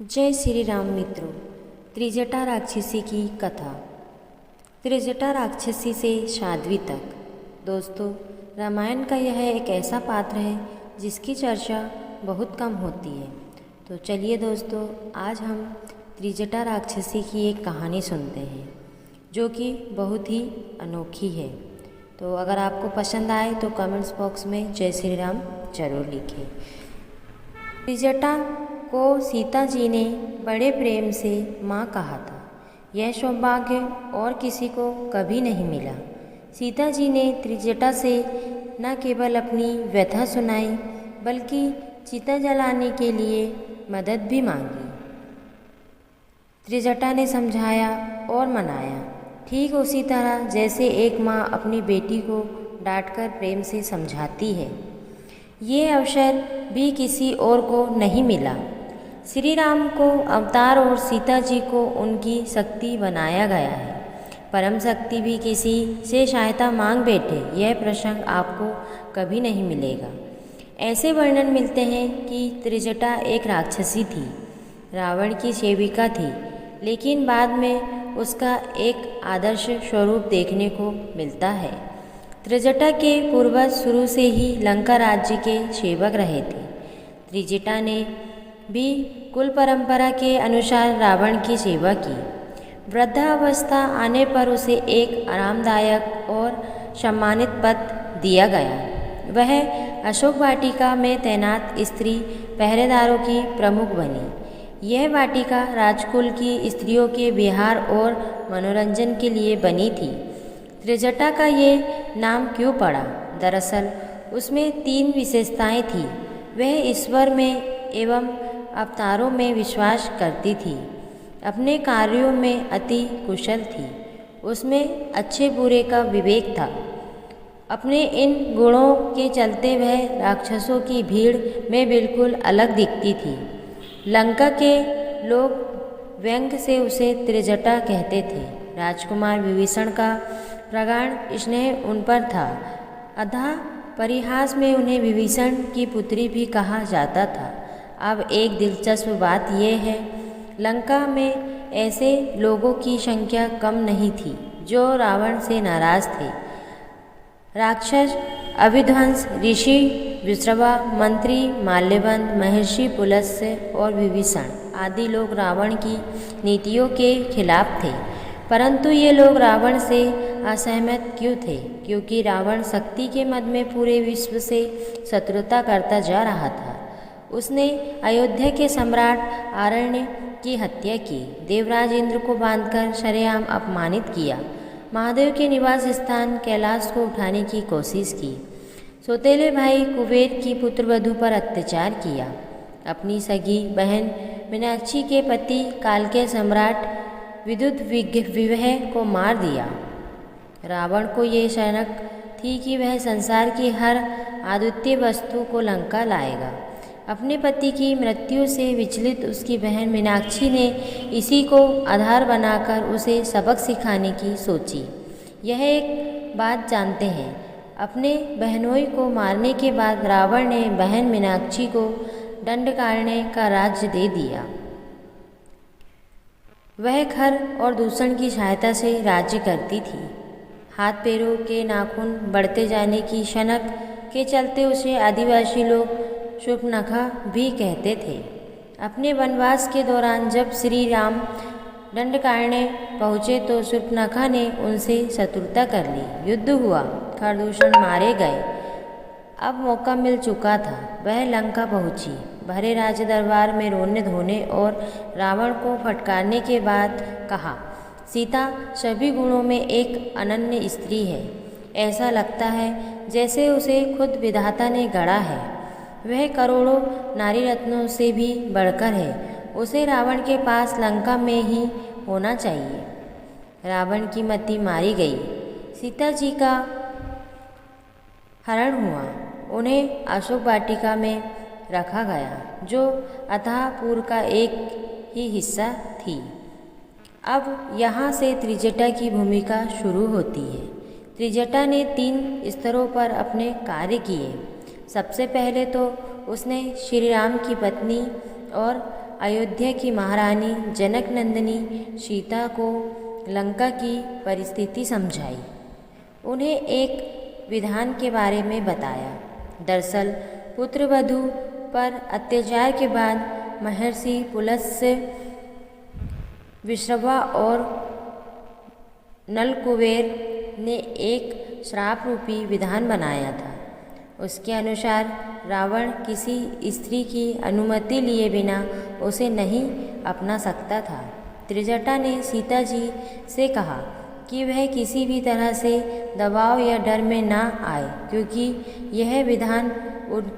जय श्री राम मित्रों। त्रिजटा राक्षसी की कथा। त्रिजटा राक्षसी से साध्वी तक। दोस्तों, रामायण का यह एक ऐसा पात्र है जिसकी चर्चा बहुत कम होती है। तो चलिए दोस्तों, आज हम त्रिजटा राक्षसी की एक कहानी सुनते हैं जो कि बहुत ही अनोखी है। तो अगर आपको पसंद आए तो कमेंट्स बॉक्स में जय श्री राम जरूर लिखें। त्रिजटा को सीता जी ने बड़े प्रेम से माँ कहा था। यह सौभाग्य और किसी को कभी नहीं मिला। सीता जी ने त्रिजटा से न केवल अपनी व्यथा सुनाई बल्कि चिता जलाने के लिए मदद भी मांगी। त्रिजटा ने समझाया और मनाया, ठीक उसी तरह जैसे एक माँ अपनी बेटी को डांटकर प्रेम से समझाती है। ये अवसर भी किसी और को नहीं मिला। श्री राम को अवतार और सीता जी को उनकी शक्ति बनाया गया है। परम शक्ति भी किसी से सहायता मांग बैठे, यह प्रसंग आपको कभी नहीं मिलेगा। ऐसे वर्णन मिलते हैं कि त्रिजटा एक राक्षसी थी, रावण की सेविका थी, लेकिन बाद में उसका एक आदर्श स्वरूप देखने को मिलता है। त्रिजटा के पूर्वज शुरू से ही लंका राज्य के सेवक रहे थे। त्रिजटा ने भी कुल परंपरा के अनुसार रावण की सेवा की। वृद्धावस्था आने पर उसे एक आरामदायक और सम्मानित पद दिया गया। वह अशोक वाटिका में तैनात स्त्री पहरेदारों की प्रमुख बनी। यह वाटिका राजकुल की स्त्रियों के विहार और मनोरंजन के लिए बनी थी। त्रिजटा का ये नाम क्यों पड़ा? दरअसल उसमें 3 विशेषताएं थीं। वह ईश्वर में एवं अवतारों में विश्वास करती थी। अपने कार्यों में अति कुशल थी। उसमें अच्छे बुरे का विवेक था। अपने इन गुणों के चलते वह राक्षसों की भीड़ में बिल्कुल अलग दिखती थी। लंका के लोग व्यंग से उसे त्रिजटा कहते थे। राजकुमार विभीषण का प्रगाढ़ स्नेह उन पर था, अतः परिहास में उन्हें विभीषण की पुत्री भी कहा जाता था। अब एक दिलचस्प बात यह है, लंका में ऐसे लोगों की संख्या कम नहीं थी जो रावण से नाराज थे। राक्षस, अभिध्वंस, ऋषि विश्रवा, मंत्री माल्यवंत, महर्षि पुलस्त्य और विभीषण आदि लोग रावण की नीतियों के खिलाफ थे। परंतु ये लोग रावण से असहमत क्यों थे? क्योंकि रावण शक्ति के मद में पूरे विश्व से शत्रुता करता जा रहा था। उसने अयोध्या के सम्राट आरण्य की हत्या की, देवराज इंद्र को बांधकर शरेआम अपमानित किया, महादेव के निवास स्थान कैलाश को उठाने की कोशिश की, सौतेले भाई कुबेर की पुत्रवधू पर अत्याचार किया, अपनी सगी बहन मीनाक्षी के पति काल के सम्राट विद्युत विवह को मार दिया। रावण को ये शनक थी कि वह संसार की हर अद्वितीय वस्तु को लंका लाएगा। अपने पति की मृत्यु से विचलित उसकी बहन मीनाक्षी ने इसी को आधार बनाकर उसे सबक सिखाने की सोची। यह एक बात जानते हैं, अपने बहनोई को मारने के बाद रावण ने बहन मीनाक्षी को दंडकारण्य का राज्य दे दिया। वह खर और दूषण की सहायता से राज्य करती थी। हाथ पैरों के नाखून बढ़ते जाने की शनक के चलते उसे आदिवासी लोग शूर्पणखा भी कहते थे। अपने वनवास के दौरान जब श्री राम दंडकारण्य पहुँचे तो शूर्पणखा ने उनसे शत्रुता कर ली। युद्ध हुआ, खरदूषण मारे गए। अब मौका मिल चुका था। वह लंका पहुँची। भरे राज दरबार में रोने धोने और रावण को फटकारने के बाद कहा, सीता सभी गुणों में एक अनन्य स्त्री है। ऐसा लगता है जैसे उसे खुद विधाता ने गढ़ा है। वह करोड़ों नारी रत्नों से भी बढ़कर है। उसे रावण के पास लंका में ही होना चाहिए। रावण की मति मारी गई। सीता जी का हरण हुआ। उन्हें अशोक वाटिका में रखा गया जो अथाहपुर का एक ही हिस्सा थी। अब यहाँ से त्रिजटा की भूमिका शुरू होती है। त्रिजटा ने 3 स्तरों पर अपने कार्य किए। सबसे पहले तो उसने श्री राम की पत्नी और अयोध्या की महारानी जनक नंदिनी सीता को लंका की परिस्थिति समझाई। उन्हें एक विधान के बारे में बताया। दरअसल पुत्रवधू पर अत्याचार के बाद महर्षि पुलस्त्य, विश्रवा और नलकुबेर ने एक श्राप रूपी विधान बनाया था। उसके अनुसार रावण किसी स्त्री की अनुमति लिए बिना उसे नहीं अपना सकता था। त्रिजटा ने सीता जी से कहा कि वह किसी भी तरह से दबाव या डर में ना आए, क्योंकि यह विधान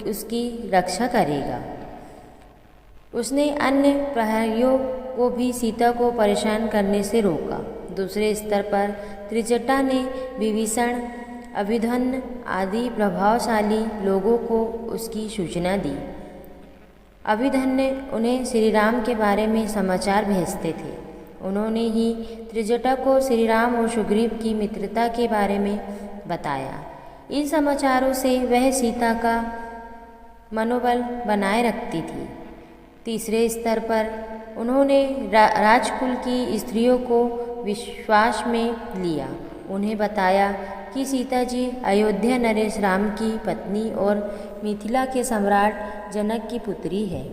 उसकी रक्षा करेगा। उसने अन्य प्रहरियों को भी सीता को परेशान करने से रोका। दूसरे स्तर पर त्रिजटा ने विभीषण, अभिधन्य आदि प्रभावशाली लोगों को उसकी सूचना दी। अभिधन्य उन्हें श्री राम के बारे में समाचार भेजते थे। उन्होंने ही त्रिजटा को श्री राम और सुग्रीव की मित्रता के बारे में बताया। इन समाचारों से वह सीता का मनोबल बनाए रखती थी। तीसरे स्तर पर उन्होंने राजकुल की स्त्रियों को विश्वास में लिया। उन्हें बताया कि सीता जी अयोध्या नरेश राम की पत्नी और मिथिला के सम्राट जनक की पुत्री है।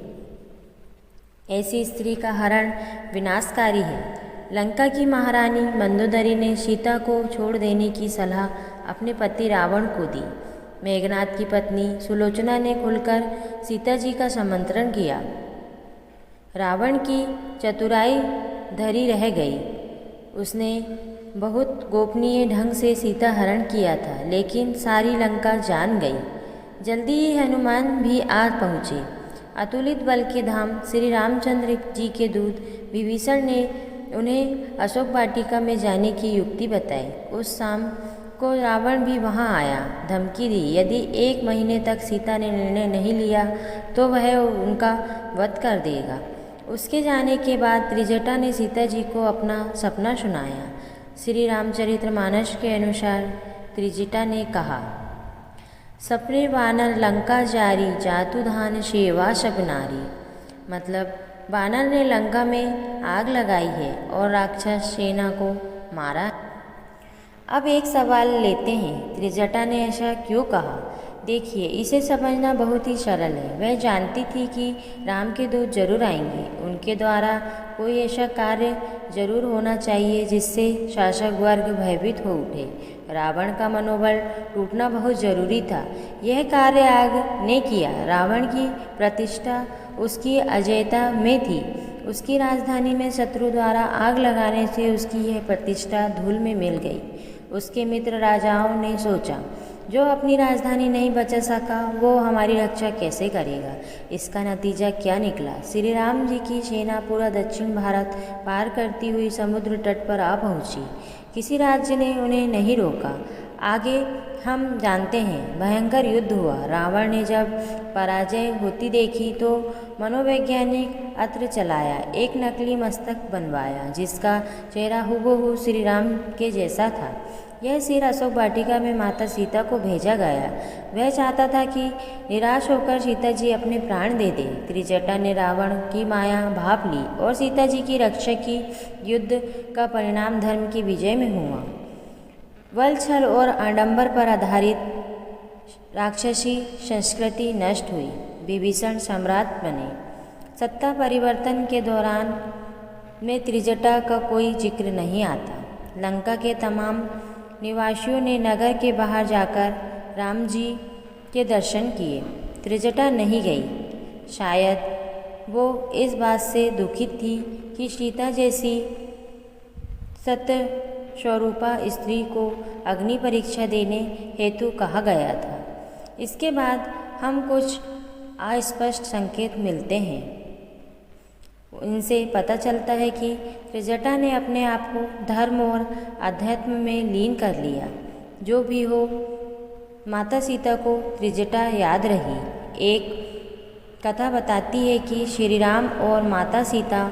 ऐसी स्त्री का हरण विनाशकारी है। लंका की महारानी मंदोदरी ने सीता को छोड़ देने की सलाह अपने पति रावण को दी। मेघनाद की पत्नी सुलोचना ने खुलकर सीता जी का समंत्रण किया। रावण की चतुराई धरी रह गई। उसने बहुत गोपनीय ढंग से सीता हरण किया था, लेकिन सारी लंका जान गई। जल्दी ही हनुमान भी आ पहुँचे। अतुलित बल के धाम श्री रामचंद्र जी के दूत विभीषण ने उन्हें अशोक वाटिका में जाने की युक्ति बताई। उस शाम को रावण भी वहां आया। धमकी दी, यदि 1 महीने तक सीता ने निर्णय नहीं लिया तो वह उनका वध कर देगा। उसके जाने के बाद त्रिजटा ने सीता जी को अपना सपना सुनाया। श्री रामचरितमानस के अनुसार त्रिजटा ने कहा, सपने वानर लंका जारी, जातु धान सेवा सब नारी। मतलब वानर ने लंका में आग लगाई है और राक्षस सेना को मारा। अब एक सवाल लेते हैं, त्रिजटा ने ऐसा क्यों कहा? देखिए, इसे समझना बहुत ही सरल है। वह जानती थी कि राम के दूत जरूर आएंगे। उनके द्वारा कोई ऐसा कार्य जरूर होना चाहिए जिससे शासक वर्ग भयभीत हो उठे। रावण का मनोबल टूटना बहुत जरूरी था। यह कार्य आग ने किया। रावण की प्रतिष्ठा उसकी अजेयता में थी। उसकी राजधानी में शत्रु द्वारा आग लगाने से उसकी यह प्रतिष्ठा धूल में मिल गई। उसके मित्र राजाओं ने सोचा, जो अपनी राजधानी नहीं बचा सका वो हमारी रक्षा कैसे करेगा। इसका नतीजा क्या निकला? श्री राम जी की सेना पूरा दक्षिण भारत पार करती हुई समुद्र तट पर आ पहुंची। किसी राज्य ने उन्हें नहीं रोका। आगे हम जानते हैं, भयंकर युद्ध हुआ। रावण ने जब पराजय होती देखी तो मनोवैज्ञानिक अस्त्र चलाया, एक नकली मस्तक बनवाया जिसका चेहरा हूबहू श्री राम के जैसा था। यह सिर अशोक वाटिका में माता सीता को भेजा गया। वह चाहता था कि निराश होकर सीता जी अपने प्राण दे दे। त्रिजटा ने रावण की माया भाप ली और सीता जी की रक्षा की। युद्ध का परिणाम धर्म की विजय में हुआ। बल, छल और आडंबर पर आधारित राक्षसी संस्कृति नष्ट हुई। विभीषण सम्राट बने। सत्ता परिवर्तन के दौरान में त्रिजटा का कोई जिक्र नहीं आता। लंका के तमाम निवासियों ने नगर के बाहर जाकर राम जी के दर्शन किए। त्रिजटा नहीं गई। शायद वो इस बात से दुखित थी कि सीता जैसी सत्य स्वरूपा स्त्री को अग्नि परीक्षा देने हेतु कहा गया था। इसके बाद हम कुछ अस्पष्ट संकेत मिलते हैं। इनसे पता चलता है कि त्रिजटा ने अपने आप को धर्म और अध्यात्म में लीन कर लिया। जो भी हो, माता सीता को त्रिजटा याद रही। एक कथा बताती है कि श्री राम और माता सीता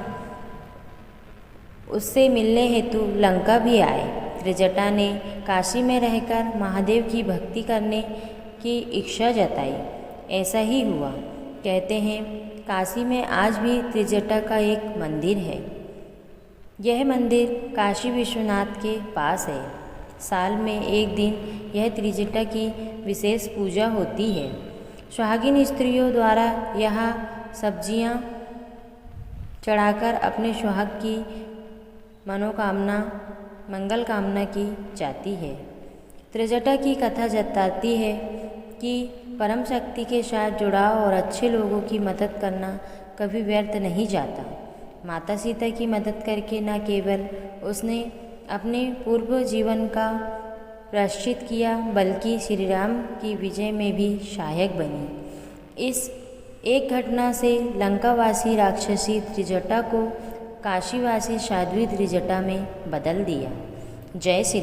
उससे मिलने हेतु लंका भी आए। त्रिजटा ने काशी में रहकर महादेव की भक्ति करने की इच्छा जताई। ऐसा ही हुआ। कहते हैं काशी में आज भी त्रिजटा का एक मंदिर है। यह मंदिर काशी विश्वनाथ के पास है। साल में एक दिन यह त्रिजटा की विशेष पूजा होती है। सुहागिन स्त्रियों द्वारा यहाँ सब्जियाँ चढ़ाकर अपने सुहाग की मंगल कामना की जाती है। त्रिजटा की कथा जताती है कि परम शक्ति के साथ जुड़ाव और अच्छे लोगों की मदद करना कभी व्यर्थ नहीं जाता। माता सीता की मदद करके न केवल उसने अपने पूर्व जीवन का प्रायश्चित किया, बल्कि श्री राम की विजय में भी सहायक बनी। इस एक घटना से लंकावासी राक्षसी त्रिजटा को काशीवासी साध्वी त्रिजटा में बदल दिया। जय श्री